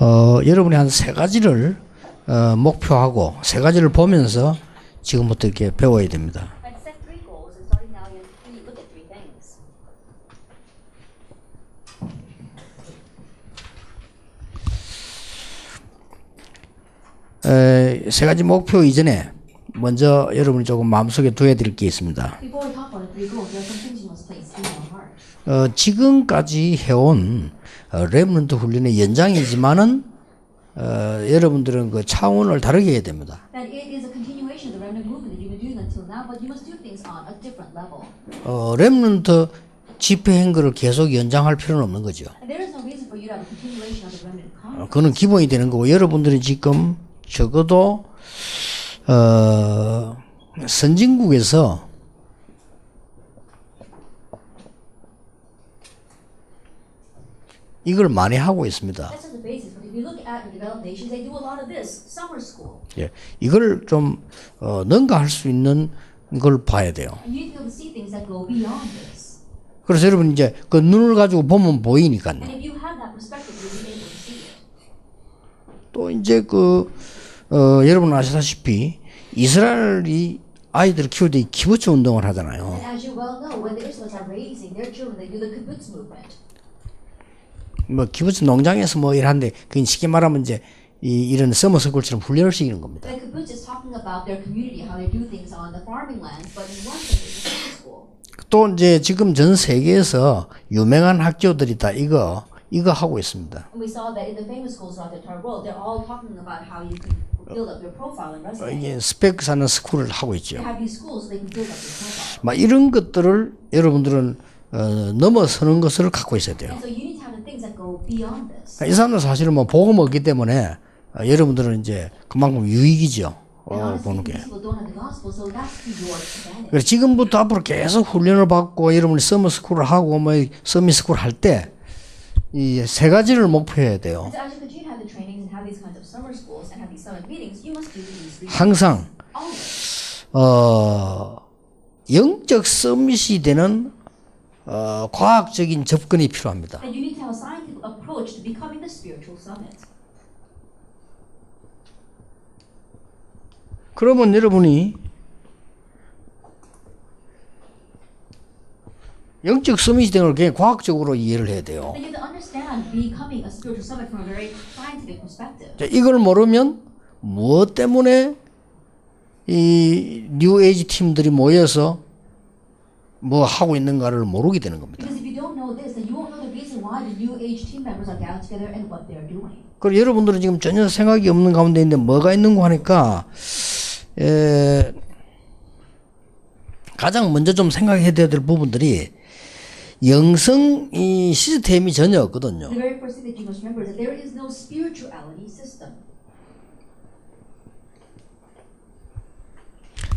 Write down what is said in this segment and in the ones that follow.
여러분이 한 세 가지를 목표하고 세 가지를 보면서 지금부터 이렇게 배워야 됩니다. And set three goals, and starting now you have to look at three things. 세 가지 목표 이전에 먼저 여러분이 조금 마음속에 두어야 될 게 있습니다. Before we talk about the three goals, there are some things you must place in your heart. 지금까지 해온 렘넌트 훈련의 연장이지만은 여러분들은 그 차원을 다르게 해야 됩니다. That it is a continuation of the remnant movement that you've been doing until now, but you must do things on a different level. 렘넌트 집회 행거를 계속 연장할 필요는 없는 거죠. And there is no reason for you to have a continuation of the remnant conference. 그거는 기본이 되는 거고 여러분들이 지금 적어도 선진국에서 이걸 많이 하고 있습니다. That's just the basis. But if you look at the developed nations, they do a lot of this. Summer school. 예, 이걸 좀 능가할 수 있는 걸 봐야 돼요. And you need to be able to see things that go beyond this. 그래서 여러분 이제 그 눈을 가지고 보면 보이니까요. And if you have that perspective, you'll be able to see it. 또 이제 여러분 아시다시피 이스라엘이 아이들을 키울 때 키부츠 운동을 하잖아요. And as you well know, when the Israelites are raising their children, they do the kibbutz movement. 뭐 키부츠 농장에서 뭐 일하는데 그 쉽게 말하면 이제 이런 서머스쿨처럼 훈련을 시키는 겁니다. The kibbutz is talking about their community, how they do things on the farming lands, but in one thing, it's a summer school. 또 이제 지금 전 세계에서 유명한 학교들이 다 이거 하고 있습니다. And we saw that in the famous schools throughout the entire world, they're all talking about how you can build up your profile and resume. 이게 스펙 사는 스쿨을 하고 있죠. They have these schools so they can build up your profile. 막 이런 것들을 여러분들은 넘어서는 것을 갖고 있어야 돼요. And so you need to have the things that go beyond this. 이 사람들 사실은 뭐 복음 없기 때문에 여러분들은 이제 그만큼 유익이죠. And honestly, 보는 게. these people don't have the gospel, so that's to your advantage. 그래서 지금부터 앞으로 계속 훈련을 받고 여러분이 서머스쿨을 하고 뭐 서미스쿨 할 때 이 세 가지를 목표해야 돼요. And so as you continue to have the trainings and have these kinds of summer schools and have these summit meetings, you must do these three things. 항상 Always. 영적 서밋이 되는 과학적인 접근이 필요합니다. And you need to have a scientific approach to becoming the spiritual summit. 그러면 여러분이 영적 서밋이 되는 걸 굉장히 과학적으로 이해를 해야 돼요. And you have to understand becoming a spiritual summit from a very scientific perspective. 자, 이걸 모르면 무엇 때문에 이 뉴에이지 팀들이 모여서 뭐 하고 있는가를 모르게 되는 겁니다. Because if you don't know this, then you won't know the reason why the New Age team members are gathered together and what they're doing. 그리고 여러분들은 지금 전혀 생각이 없는 가운데 있는데 뭐가 있는 거 하니까 가장 먼저 좀 생각해야 될 부분들이 영성 이 시스템이 전혀 없거든요. The very first thing that you must remember is that there is no spirituality system.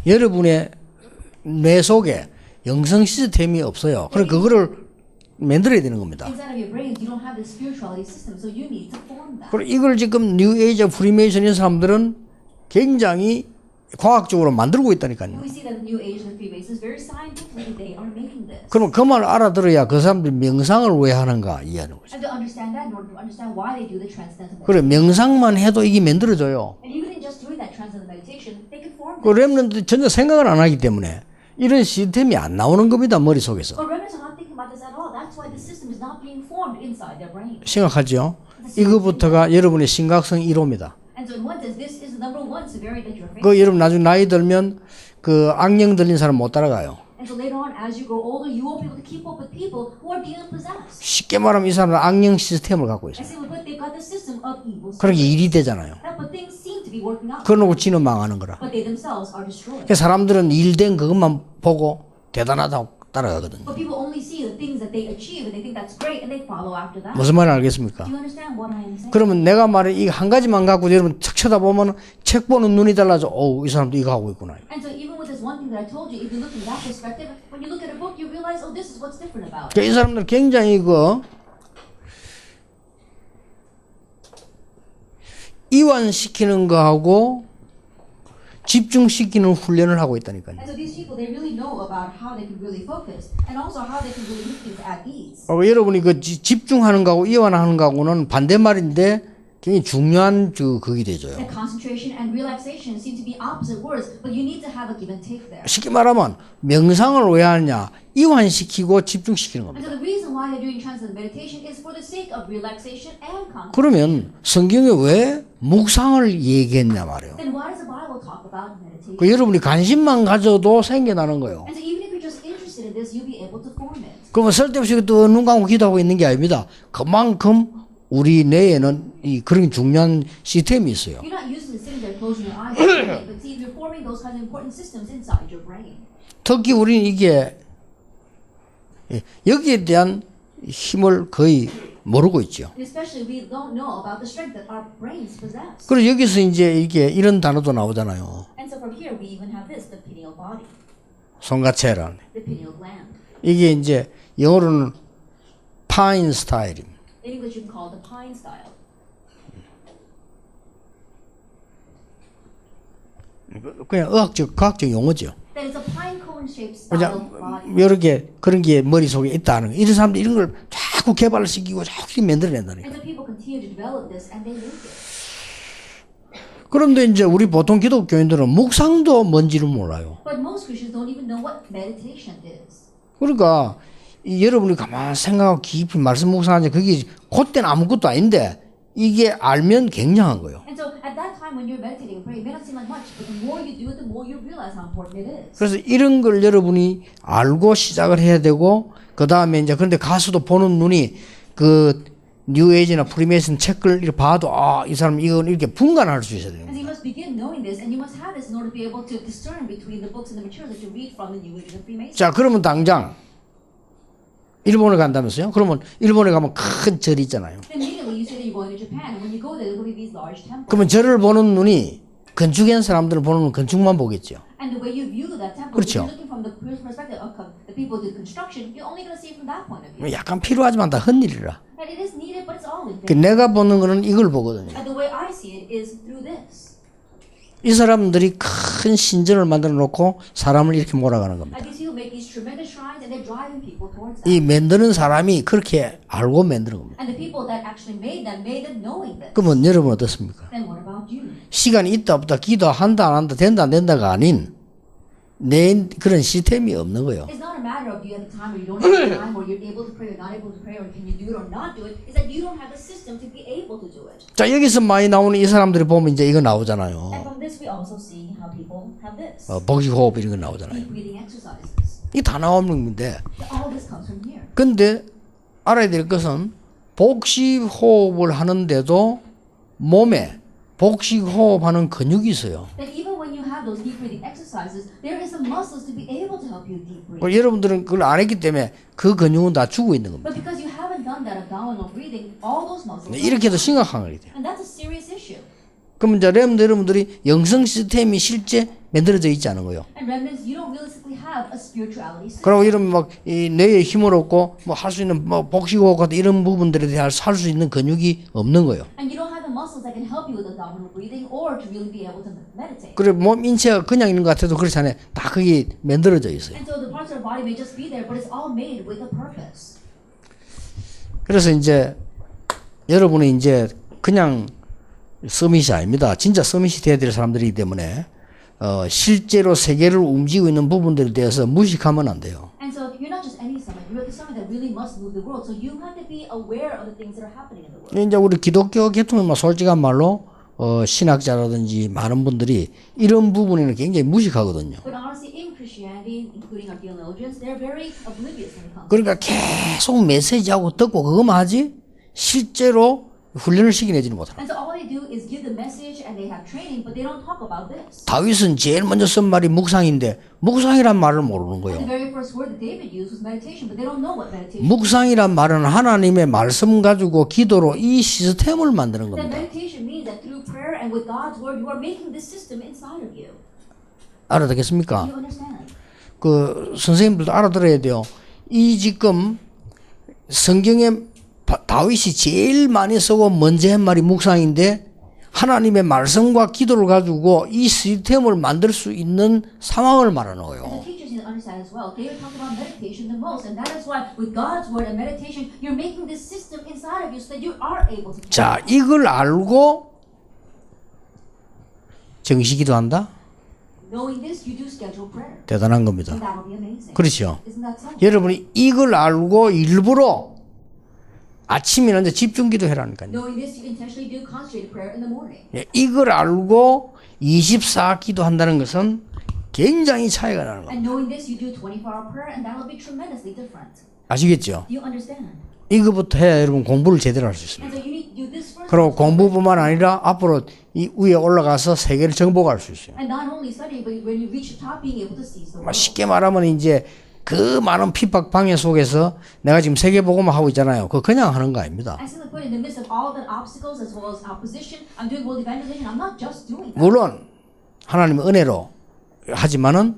여러분의 뇌 속에 영성 시스템이 없어요. 그래서 그거를 만들어야 되는 겁니다. Inside of your brains, you don't have this spirituality system, so you need to form that. 그리고 이걸 지금 뉴에이지 프리메이션 이 사람들은 굉장히 과학적으로 만들고 있다니까요. We see that the New Age and the Freemasons, very scientifically, they are making this. 그러면 그 말을 알아들어야 그 사람들이 명상을 왜 하는가 이해하는 거죠. And to understand that, in order to understand why they do the transcendental 그래 meditation. 명상만 해도 이게 만들어져요. And even in just doing that transcendental meditation, they can form 그 this. 렘넌트 전혀 생각을 안 하기 때문에 이런 시스템이 안 나오는 겁니다. 머릿속에서. But remnants are not thinking about this at all. That's why the system is not being formed inside their brain. 심각하죠? 이거부터가 여러분의 심각성 1호입니다. And so in one sense, this is the number one severity that you're facing. 그 여러분 나중에 나이 들면 그 악령 들린 사람 못 따라가요. And so later on, as you grow older, you won't be able to keep up with people who are demon possessed. 쉽게 말하면 이 사람은 악령 시스템을 갖고 I 있어요. say, but they've got the system of evil. 그러니까 일이 되잖아요. But things seem to be working out. 그러고 지는 망하는 거라. But they themselves are destroyed. 그러니까 사람들은 일된 그것만 보고 대단하다고 따라가거든요. But people only see the things that they achieve and they think that's great and they follow after that. 무슨 말인지 알겠습니까? Do you understand what I am saying? 그러면 내가 말해 이 한 가지만 갖고 여러분 척 쳐다보면 책 보는 눈이 달라져. 이 사람도 이거 하고 있구나. And so even with this one thing that I told you, if you look from that perspective, when you look at a book, you realize, oh, this is what's different about it. 그러니까 이 사람들 굉장히 이완시키는 거하고 집중시키는 훈련을 하고 있다니까요. And so these people, they really know about how they can really focus and also how they can really do things at ease. 여러분이 그 집중하는 거하고 이완하는 거하고는 반대말인데 굉장히 중요한 그게 되죠. That concentration and relaxation seem to be opposite words, but you need to have a give and take there. 쉽게 말하면 명상을 왜 하느냐? 이완시키고 집중시키는 And 겁니다. so the reason why they're doing transcendental meditation is for the sake of relaxation and concentration. 그러면 성경에 왜 묵상을 얘기했냐 말이에요. Then why does the Bible talk about meditation? 그 여러분이 관심만 가져도 생겨나는 거예요. And so even if you're just interested in this, you'll be able to form it. 그러면 쓸데없이 또 눈 감고 기도하고 있는 게 아닙니다. 그만큼 우리 뇌에는 이 그런 중요한 시스템이 있어요. You're not usually sitting there closing your eyes, and praying, but see, you're forming those kinds of important systems inside your brain. 특히 우리는 이게 여기에 대한 힘을 거의 모르고 있죠. And especially we don't know about the strength that our brains possess. 그래서 여기서 이제 이게 이런 단어도 나오잖아요. And so from here we even have this, the pineal body, 손가체란. the pineal gland. 이게 이제 영어로는 파인 스타일입니다. In English you can call it the pine style. 그냥 과학적 용어죠. That is a pine cone shaped style of body. 그냥 여러 개 그런 게 머릿속에 있다는 거. 이런 사람들이 이런 걸 자꾸 개발시키고 자꾸 만들어낸다니까. And so people continue to develop this and they make it. 그런데 이제 우리 보통 기독교인들은 묵상도 뭔지를 몰라요. But most Christians don't even know what meditation is. 그러니까 여러분이 가만히 생각하고 깊이 말씀 묵상하지 그게 그때는 아무것도 아닌데 이게 알면 굉장한 거예요. And so at that time when you're meditating and praying, it may not seem like much, but the more you do it, the more you realize how important it is. 그래서 이런 걸 여러분이 알고 시작을 해야 되고 그 다음에 이제 그런데 가서도 보는 눈이 그 뉴에이지나 프리메이슨 책을 이렇게 봐도 아, 이 사람 이건 이렇게 분간할 수 있어야 돼요. And so you must begin knowing this, and you must have this in order to be able to discern between the books and the materials that you read from the New Age and Freemasons. 자, 그러면 당장 일본에 간다면서요? 그러면 일본에 가면 큰 절이 있잖아요. Then immediately you say that you're going to Japan, and when you go there, there will be these large temples. 그러면 절을 보는 눈이 건축한 사람들을 보는 눈은 건축만 보겠죠. And the way you view that temple, if 그렇죠. you're looking from the perspective of the people who did construction, you're only going to see it from that point of view. 약간 필요하지만 다 헛일이라. And it is needed, but it's all in 그 vain. 내가 보는 거는 이걸 보거든요. And the way I see it is through this. 이 사람들이 큰 신전을 만들어 놓고 사람을 이렇게 몰아가는 겁니다. And these people make these tremendous shrines, and they're driving people towards 이 that. 만드는 사람이 그렇게 알고 만드는 겁니다. And the people that actually made them knowing this. 그러면 여러분 어떻습니까? Then what about you? 시간이 있다 없다 기도한다 안 한다 된다 안 된다가 아닌 내 그런 시스템이 없는 거예요. It's not a matter of you at the time or you don't have the time or you're able to pray or not able to pray or can you do it or not do it. It's that you don't have the system to be able to do it. 자, 여기서 많이 나오는 이 사람들이 보면 이제 이거 And 나오잖아요. from this we also see how people have this. 복식호흡 이런 거 나오잖아요. Deep breathing exercises. 이게 다 나오는 건데 All this comes from here. 근데 알아야 될 것은 복식호흡을 하는데도 몸에 복식호흡하는 근육이 있어요. That even when you have those deep breathing exercises, there is some muscles to be able to help you deep breathe. 여러분들은 그걸 안 했기 때문에 그 근육은 다 죽어 있는 겁니다. But because you haven't done that abdominal breathing, all those muscles. 이렇게도 심각한 거예요. And that's a serious issue. 그럼 이제 여러분들이 영성 시스템이 실제 만들어져 있지 않은 거예요. And remnants, you don't realistically have a spirituality system. 그리고 이런 막 이 뇌에 힘을 얻고 뭐 할 수 있는 뭐 복식호흡 같은 이런 부분들에 대해 살 수 있는 근육이 없는 거예요. And you don't have the muscles that can help you with abdominal breathing or to really be able to meditate. 그래 몸 인체가 그냥 있는 것 같아도 그렇잖아요. 다 그게 만들어져 있어요. And so the parts of our body may just be there, but it's all made with a purpose. 그래서 이제 여러분이 이제 그냥 서밋이 아닙니다. 진짜 서밋이 돼야 될 사람들이기 때문에 실제로 세계를 움직이고 있는 부분들에 대해서 무식하면 안 돼요. And so you're not just any summit, you're the summit that really must move the world. So you have to be aware of the things that are happening in the world. 이제 우리 기독교 계통은 뭐 솔직한 말로 신학자라든지 많은 분들이 이런 부분에는 굉장히 무식하거든요. But honestly, in Christianity, including our theologians, they're very oblivious when it comes to 그러니까 계속 메시지하고 듣고 그거만 하지 실제로 훈련을 시키내지는 못하는. And so all they do is give the message and they have training, but they don't talk about this. 다윗은 제일 먼저 쓴 말이 묵상인데 묵상이란 말을 모르는 And 거예요. the very first word that David used was meditation, but they don't know what meditation is. 묵상이란 말은 하나님의 말씀 가지고 기도로 이 시스템을 만드는 That 겁니다. meditation means that through prayer and with God's word, you are making this system inside of you. 알아듣겠습니까? Do you understand? 그 선생님들도 알아들어야 돼요. 이 지금 성경에 다윗이 제일 많이 쓰고 먼저 한 말이 묵상인데 하나님의 말씀과 기도를 가지고 이 시스템을 만들 수 있는 상황을 말하는 And 거예요. the teachers need to understand as well. David talked about meditation the most, and that is why with God's word and meditation, you're making this system inside of you so that you are able to. 자, 이걸 알고 정시기도 한다? Knowing this, you do schedule prayer, 대단한 겁니다. and that will be amazing. 그렇죠. Isn't that so? 여러분이 이걸 알고 일부러 아침에는 이제 집중기도 해라니까요. Knowing this, you intentionally do concentrated prayer in the morning. 예, 이걸 알고 24기도 한다는 것은 굉장히 차이가 나는 겁니다. And knowing this, you do 24-hour prayer, and that will be tremendously different. 아시겠죠? Do you understand? 이거부터 해야 여러분 공부를 제대로 할 수 있습니다. And so you need to do this first. 그리고 공부뿐만 아니라 앞으로 이 위에 올라가서 세계를 정복할 수 있어요. And not only studying, but when you reach the top, being able to seize the world. 쉽게 말하면 이제 그 많은 핍박 방해 속에서 내가 지금 세계복음을 하고 있잖아요. 그거 그냥 하는 거 아닙니다. I simply put in the midst of all the obstacles as well as opposition, I'm doing world evangelization. I'm not just doing that. 물론 하나님의 은혜로 하지만은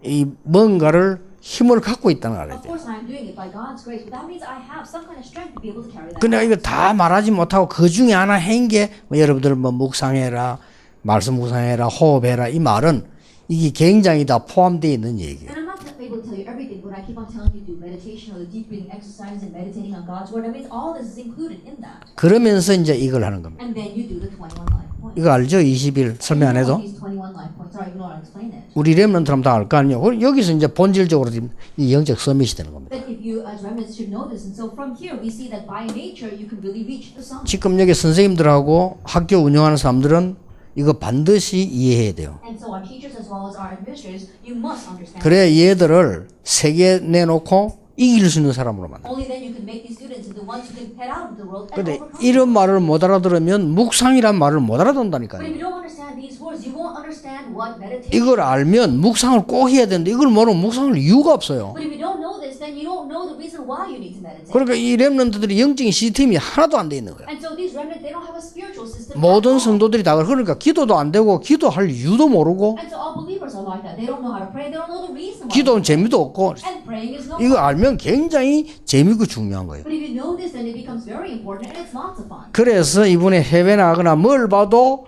이 뭔가를 힘을 갖고 있다는 걸 알아야 Of 돼요. course, I'm doing it by God's grace, but that means I have some kind of strength to be able to carry that. 근데 이거 다 말하지 못하고 그 중에 하나 한 게 여러분들 뭐 묵상해라, 말씀 묵상해라, 호흡해라 이 말은 이게 굉장히 다 포함되어 있는 얘기예요. And I'm not able to tell you everything, but I keep on telling you do meditation or the deep breathing exercises and meditating on God's word. That means all this is included in that. 그러면서 이제 이걸 하는 겁니다. And then you do the 21 life points. 이거 알죠? 20일 설명 안 해도? These 21 life points. Sorry, you know how to explain it. 우리 렘넌트라면 다 알 거 아니에요. 여기서 이제 본질적으로 이 영적 서밋이 되는 겁니다. But if you, as remnants, should know this, and so from here we see that by nature you can really reach the summit. 지금 여기 선생님들하고 학교 운영하는 사람들은 이거 반드시 이해해야 돼요. And so our teachers as well as our administrators, you must understand. 그래야 얘들을 세계 내놓고 이길 수 있는 사람으로 만들어요. Only then you can make these students into ones who can head out into the world and 근데 overcome. 이런 말을 못 알아들으면 묵상이란 말을 못 But if 알아듣는다니까요. you don't understand these words, you won't understand what meditation. 이걸 알면 묵상을 꼭 해야 되는데 이걸 모르면 묵상할 이유가 없어요. But if you don't know this, then you don't know the reason why you need to meditate. 그러니까 이 렘넌트들이 영적인 시스템이 하나도 안 돼 있는 거예요. And so these remnants, they don't have a spiritual system. 모든 at all. 성도들이 다 그러니까 기도도 안 되고 기도할 이유도 모르고 And so all believers are like that. They don't know how to pray. They don't know the reason why. 기도는 재미도 없고 And praying is no 이거 fun. 알면 굉장히 재미있고 중요한 거예요. But if you know this, then it becomes very important and it's lots of fun. 그래서 이번에 해외 나가거나 뭘 봐도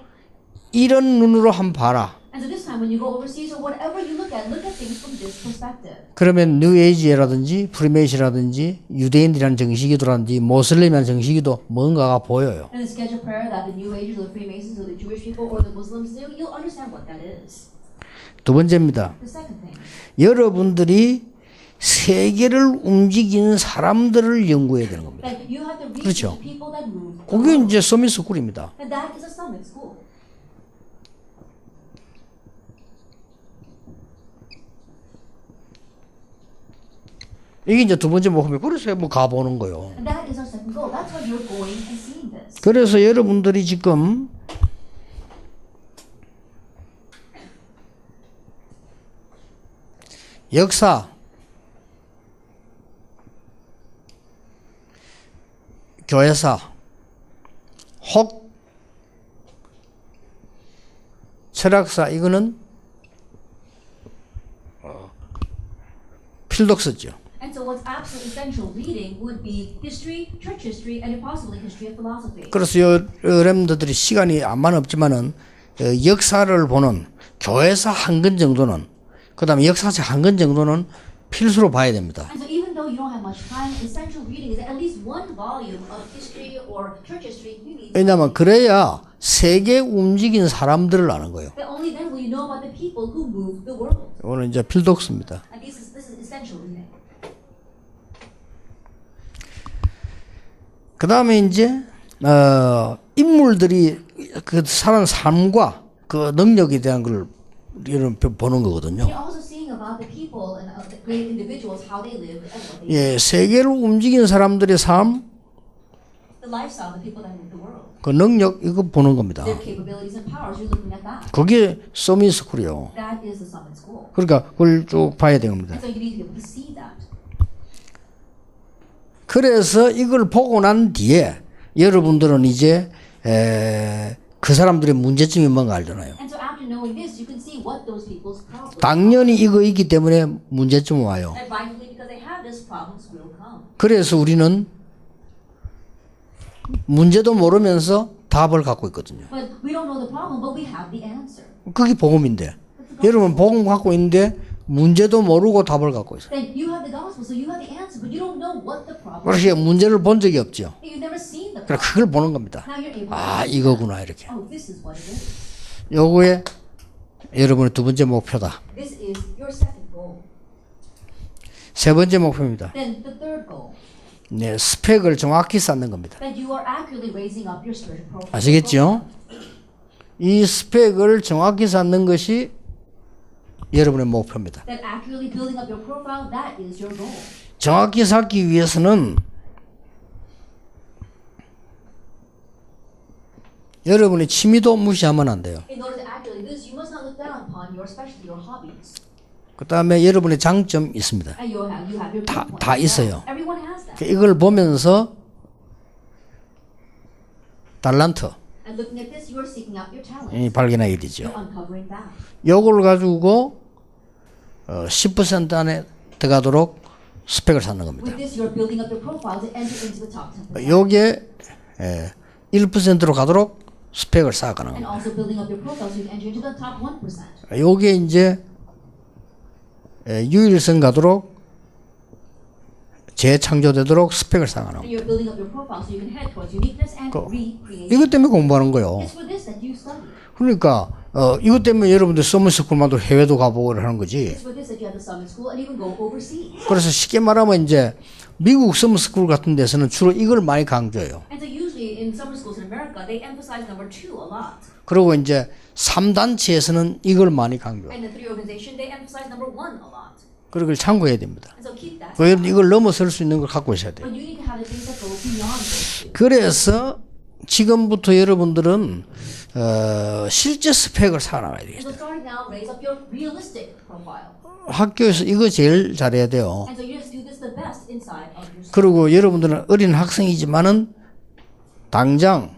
이런 눈으로 한번 봐라. And so this time when you go overseas or whatever you look at things from this perspective. 그러면 뉴에이지라든지 프리메이시라든지 유대인들이라는 정식이도라든지 모슬림이라는 정식이도 뭔가가 보여요. And the scheduled prayer that the New Agers or the Freemasons or the Jewish people or the Muslims do, you'll understand what that is. 두 번째입니다. The second thing. 여러분들이 세계를 움직이는 사람들을 연구해야 되는 겁니다. That you have to reach 그렇죠. the people that move. the 그게 world. 이제 서밋 스쿨입니다. And that is a summit school. 이게 이제 두 번째 목표입니다. 그래서 뭐 가보는 거요. And that is our second goal. That's why you're going and seeing this. 그래서 여러분들이 지금 역사, 교회사, 혹 철학사 이거는 필독스죠. And so what's absolutely essential reading would be history, church history, and if possibly history of philosophy. 그래서 여러분들이 시간이 암만 없지만은 역사를 보는 교회사 한 권 정도는 그다음에 역사책 한 권 정도는 필수로 봐야 됩니다. And so even though you don't have much time, essential reading is at least one volume of history or church history you need. 왜냐하면 그래야 세계 움직인 사람들을 아는 거예요. But only then will you know about the people who move the world. 이거는 이제 필독스입니다. And this is essential reading. 그 다음에 이제 인물들이 그 사는 삶과 그 능력에 대한 걸 이런 보는 거거든요. You're also seeing about the people and the great individuals, how they live and what they 예, 세계를 움직이는 사람들의 삶, the lifestyle of the people that move the world. 그 능력 이거 보는 겁니다. Their capabilities and powers, you're looking at that. 그게 서밋스쿨이요. That is the summit school. 그러니까 그걸 쭉 봐야 됩니다. And so you need to be able to see that. 그래서 이걸 보고 난 뒤에 여러분들은 이제 그 사람들의 문제점이 뭔가 알잖아요. And so after knowing this, you can see what those people's problems are. 당연히 이거 있기 때문에 문제점 와요. And rightfully because they have this, problems will come. 그래서 우리는 문제도 모르면서 답을 갖고 있거든요. But we don't know the problem, but we have the answer. 그게 복음인데. 여러분 복음 갖고 있는데 문제도 모르고 답을 갖고 있어요. then you have the gospel, so you have the answer, but you don't know what the problem 그래서 문제를 본 적이 없죠. is. You've never seen the 그래 problem. 그걸 보는 겁니다. Now you're able to 아 see 이거구나 이렇게. oh, this is what it is. 요거에 여러분의 두 번째 목표다. This is your second goal. 세 번째 목표입니다. Then the third goal, 네, 스펙을 정확히 쌓는 겁니다. that you are accurately raising up your spiritual profile. 아시겠죠? 이 스펙을 정확히 쌓는 것이 여러분의 목표입니다. That accurately building up your profile, that is your goal. 정확히 쌓기 위해서는 여러분의 취미도 무시하면 안 돼요. In order to accurately do this, you must not look down upon your, especially your hobbies. 그 다음에 여러분의 장점 있습니다. And you have your 다- good 다 points. 있어요. Everyone has that. 이걸 보면서 달란트 And looking at this, you are seeking out your talent. 발견하게 되죠. You're uncovering that. 요걸 가지고 10% 안에 들어가도록 스펙을 쌓는 겁니다. With this, you're building up your profile to enter into the top 10%. 요게 1%로 가도록 스펙을 쌓아가는 And 겁니다. also building up your profile so you can enter into the top 1%. 요게 이제 유일성 가도록 재창조되도록 스펙을 쌓아가는 And 겁니다. you're building up your profile so you can head towards uniqueness and recreation. 이것 때문에 공부하는 거예요. It's for this that you study. 그러니까 이것 때문에 여러분들 서머스쿨만도 해외도 가보고 하는 거지. It's for this that you have the summer school and even go overseas. 그래서 쉽게 말하면 이제 미국 서머스쿨 같은 데서는 주로 이걸 많이 강조해요. And so usually in summer schools in America, they emphasize number 2 a lot. 그리고 이제 3단체에서는 이걸 많이 강조해요. And the 3 organization, they emphasize number 1 a lot. 그걸 참고해야 됩니다. And so keep that. 여러분 이걸 넘어설 수 있는 걸 갖고 있어야 돼요. But you need to have the things that go beyond those two. 그래서 지금부터 여러분들은 실제 스펙을 쌓아나가야 돼요. And so starting now, raise up your realistic profile. 학교에서 이거 제일 잘해야 돼요. And so you just do this the best inside of your school. 그리고 여러분들은 어린 학생이지만은 당장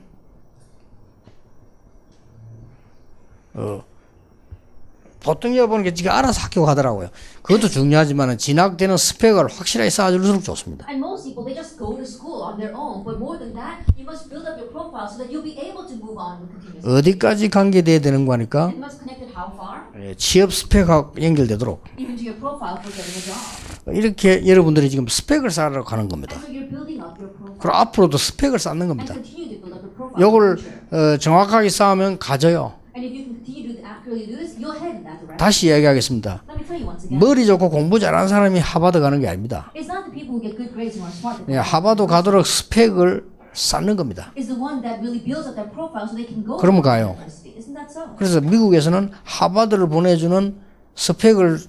보통 여러분 게 지가 알아서 학교 가더라고요. 그것도 중요하지만은 진학되는 스펙을 확실하게 쌓아줄수록 좋습니다. And most people, they just go to school on their own. But more than that, you must build up your profile so that you'll be able to move on with continuous. 어디까지 관계돼야 되는 거니까 It must connect it how far? 취업 스펙하고 연결되도록 Even to your profile for getting a job. 이렇게 여러분들이 지금 스펙을 쌓으려고 하는 겁니다. And so you're building up your profile. 그리고 앞으로도 스펙을 쌓는 And 겁니다. continue to build up your profile. 요걸 in the future. 정확하게 쌓으면 가져요. And if you can continue to accurately do this, you'll head in that direction. 다시 이야기하겠습니다. Let me tell you once again. 머리 좋고 공부 잘하는 사람이 하버드 가는 게 아닙니다. It's not the people who get good grades who are smart. that 예, go. 하버드 가도록 스펙을 쌓는 겁니다. It's the one that really builds up their profile so they can go. 그러면 to 가요. university. Isn't that so? 그래서 미국에서는 하버드를 보내주는 스펙을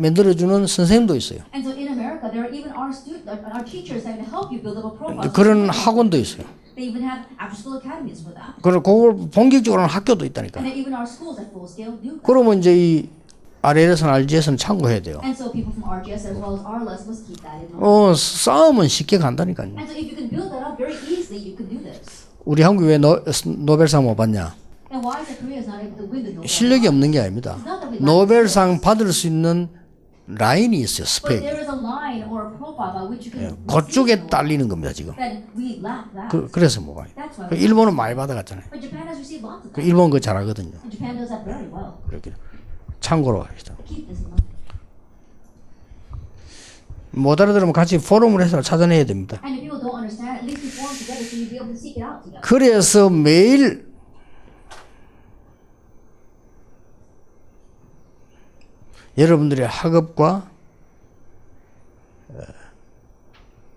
만들어주는 선생님도 있어요. And so in America, there are even our teachers that can help you build up a profile. 그런 학원도 있어요. They even have after-school academies for that. 그리고 그걸 본격적으로 하는 학교도 있다니까. And then even our schools at full scale do that. 그러면 이제 이 RLS는 RGS는 참고해야 돼요. And so people from RGS as well as RLS must keep that in mind. 싸움은 쉽게 간다니까요. And so if you can build that up very easily, you can do this. 우리 한국 왜 노벨상 못 받냐? And why is it Korea is not able to win the Nobel 실력이 Prize? 없는 게 아닙니다. It's not that we lack 노벨상 받을 수 있는 라인이 있어요. But 스펙. there is a line or a profile by which you can 그쪽에 딸리는 겁니다 지금. then we lack that. 그래서 뭐가? That's why 그 일본은 많이 받아갔잖아요. but Japan has received lots of 그 that. 일본 그거 잘하거든요. And Japan does that very well. 이렇게 참고로 합시다. Keep this in mind. 못 알아들으면 같이 포럼을 해서 찾아내야 됩니다. And if people don't understand, at least we form together so you'll be able to seek it out together. 그래서 매일 여러분들의 학업과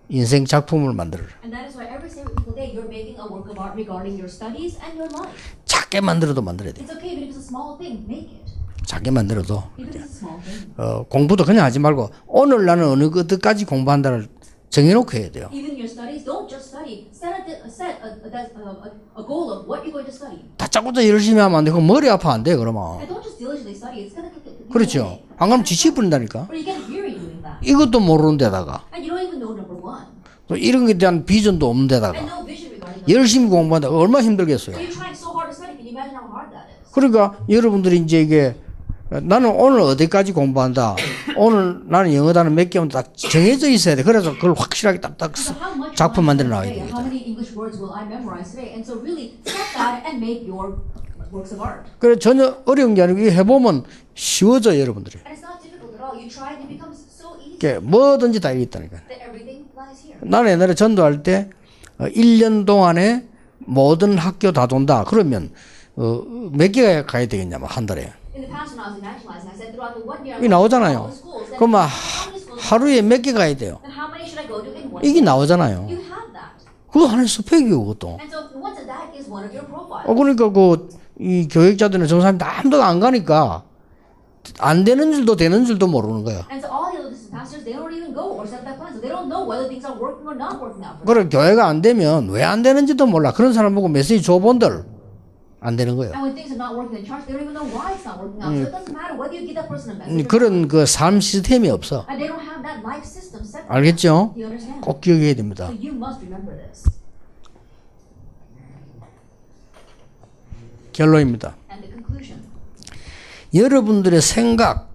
인생 작품을 만들어라. And that is why every single day you're making a work of art regarding your studies and your life. 작게 만들어도 만들어야 돼. It's okay, even if it's a small thing, make it. 작게 만들어도 Even if it's a small thing. 공부도 그냥 하지 말고 오늘 나는 어느 것까지 공부한다를 정해놓고 해야 돼요. Even your studies, don't just study. Set a goal of what you're going to study. 다짜고짜 열심히 하면 안 돼. 그럼 머리 아파 안 돼. 그러면. And don't just diligently study. It's going to get 그렇죠. 안 그러면 지치버린다니까. Or you get weary doing that. 이것도 모르는 데다가 And you don't even know number one. 또 이런 것에 대한 비전도 없는 And 데다가 no vision regarding that. 열심히 공부한다. 얼마나 힘들겠어요. So you're trying so hard to study. Can you imagine how hard that is? 그러니까 여러분들이 이제 이게 나는 오늘 어디까지 공부한다. 오늘 나는 영어 단어 몇 개면 딱 정해져 있어야 돼. 그래서 그걸 확실하게 딱딱 So how much 작품 will I 만들어 study 나가야 today? How 됩니다. many English words will I memorize today? And so really set that and make your works of art. 그래 전혀 어려운 게 아니고 이거 해보면 쉬워져요, 여러분들이. And it's not difficult. you try it, it becomes so easy 이게 뭐든지 다 여기 있다니까. that everything lies here. 나는 옛날에 전도할 때 1년 동안에 모든 학교 다 돈다. 그러면 몇 개가 가야 되겠냐, 한 달에. In the past, when I was evangelizing, I said throughout the 1 year, 이게 나오잖아요. all the schools, then 그러면 how many schools? 하루에 몇 개 가야 돼요. Then how many should I go to in one 이게 day? 나오잖아요. You have that. 그거 하나의 스펙이고 그것도. And so once that is one of your profiles. 그러니까 이 교육자들은 정사님 아무도 안 가니까 안 되는 줄도 되는 줄도 모르는 거야. And so all the other assistant pastors, they don't even go or set that plan. So they don't know whether things are working or not working out for them. 그래 교회가 안 되면 왜 안 되는지도 몰라. 그런 사람 보고 메시지 줘본들 안 되는 거예요. And when things are not working in church, they don't even know why it's not working out. So it doesn't matter whether you give that person a message or not. 그런 그 삶 시스템이 없어. And they don't have that life system set. 알겠죠? Do you understand? 꼭 기억해야 됩니다. So you must remember this. 결론입니다. And the conclusion. 여러분들의 생각,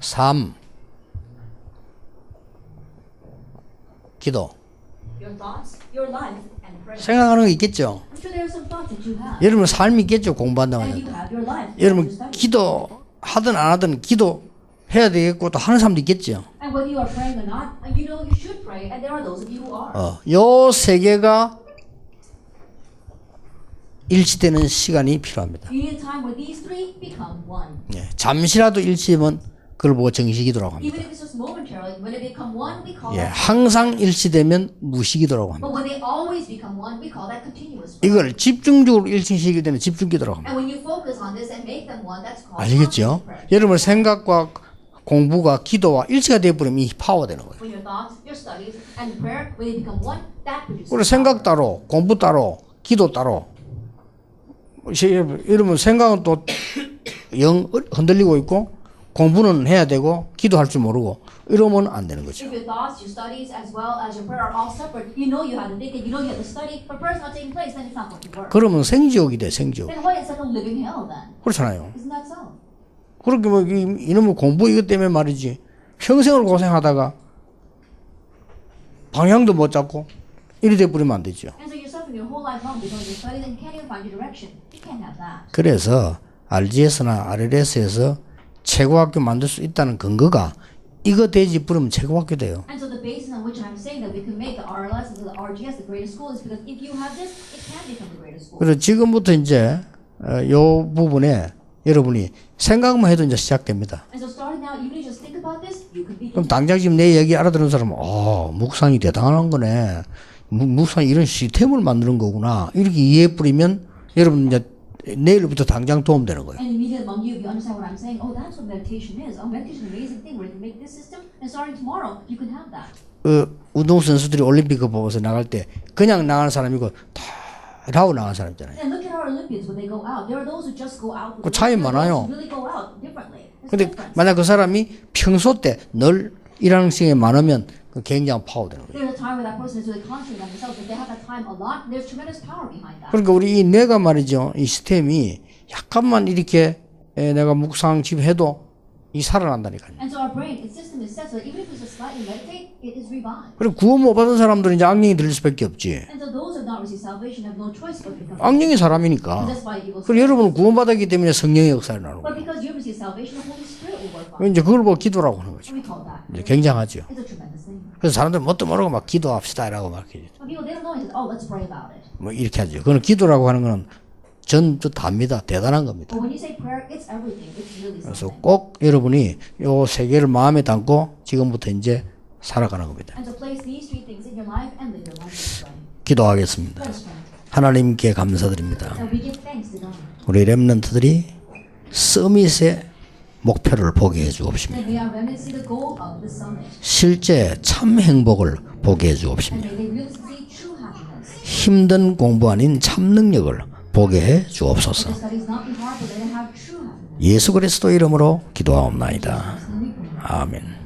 삶, 기도. Your thoughts, your life, and prayer. 생각하는 거 있겠죠? I'm sure there are some thoughts that you have. 여러분 삶이 있겠죠? 공부한다고 And 하죠. you have your life. 여러분 your study. 기도하든 안 하든 기도해야 되겠고 또 하는 사람도 있겠죠? And whether you are praying or not, you know you should pray. And there are those of you who are. 요 세 개가 일치되는 시간이 필요합니다. You need a time where these three become one. 예, 잠시라도 일치되면 그걸 보고 정시기도라고 합니다. Even if it's just momentarily, when they become one, we call 예, that. 항상 일치되면 무시기도라고 합니다. But when they always become one, we call that continuous. 이걸 집중적으로 일치시키게 되면 집중기도라고 합니다. And when you focus on this and make them one, that's called 아시겠죠? constant prayer. 여러분 생각과 공부가 기도와 일치가 되어버리면 이 파워가 되는 거예요. When your thoughts, your studies, and prayer, when they become one, that produces. 그리고 생각 따로, 공부 따로, 기도 따로. 여러분 생각은 또 영 흔들리고 있고 공부는 해야 되고 기도할 줄 모르고 이러면 안 되는 거죠. If your thoughts, your studies, as well as your prayer are all separate, you know you have to think and you know you have to study, but prayer's not taking place, then it's not going to work. 그러면 생지옥이 돼, 생지옥. Then what? It's like a living hell then. 그렇잖아요. Isn't that so? 그렇게 뭐 이놈의 공부 이것 때문에 말이지 평생을 고생하다가 방향도 못 잡고 이리 돼버리면 안 되죠. And so you're suffering your whole life long because you're studying and can't even find your direction. You can't have that. 그래서 RGS나 RLS에서 최고학교 만들 수 있다는 근거가 이거 되지 부르면 최고학교 돼요. And so the basis on which I'm saying that we can make the RLS and the RGS the greatest school is because if you have this, it can become the greatest school. 그래서 지금부터 이제 요 부분에 여러분이 생각만 해도 이제 시작됩니다. And so starting now, even if you just think about this, you can begin. 그럼 당장 지금 내 얘기 알아듣는 사람은 묵상이 대단한 거네. 묵상이 이런 시스템을 만드는 거구나. 이렇게 이해해 뿌리면 여러분 이제 내일부터 당장 도움되는 거예요. And immediately among you, if you understand what I'm saying, oh, that's what meditation is. Oh, meditation is an amazing thing where you can make this system, and starting tomorrow, you can have that. 운동선수들이 올림픽 보고서 나갈 때 그냥 나가는 사람이고 다 하고 나가는 사람 있잖아요. And look at our Olympians when they go out. There are those who just go out. 그 차이 There are those 많아요. who really go out differently. There's 근데 difference. 만약 그 사람이 평소 때 늘 일하는 시간이 많으면 그 굉장한 파워 되는 거예요. There's a time where that person is really concentrating on themselves. If they have that time a lot, there's tremendous power behind that. 그러니까 우리 이 뇌가 말이죠. 이 시스템이 약간만 이렇게 내가 묵상 집 해도 이 살아난다니까요. And so our brain, its system is set so that even if we just slightly meditate, it is revived. 그리고 구원 못 받은 사람들은 이제 악령이 들릴 수밖에 없지. And so those who have not received salvation have no choice but to become. 악령이 사람이니까. That's why evil. 그리고 여러분은 구원받았기 때문에 성령의 역사를 나누는 But 거예요. because you have received salvation, the Holy Spirit will work on. 이제 그걸 보고 기도라고 하는 거죠. And we call that. 이제 굉장하죠. It's a tremendous thing. 그래서 사람들 뭣도 모르고 막 기도합시다 이라고 막 이렇게 But people, they don't know. They say, oh, let's pray about it. 뭐 이렇게 하죠. 그건 기도라고 하는 거는 전부 답니다. 대단한 겁니다. But when you say prayer, it's everything. It's really 그래서 something. 꼭 여러분이 요 세 개를 마음에 담고 지금부터 이제 살아가는 겁니다. And so place these three things in your life and live your life this way. 기도하겠습니다. Let us pray. 하나님께 감사드립니다. And we give thanks to God. 우리 렘넌트들이 서밋의 목표를 보게 해 주옵시며 And may our remnants see the goal of the summit. 실제 참 행복을 보게 해 주옵시며 And may they really see true happiness. 힘든 공부 아닌 참 능력을 보게 해 주옵소서. The studies not be hard, but let them have true happiness. 예수 그리스도 이름으로 기도하옵나이다. And we pray. 아멘.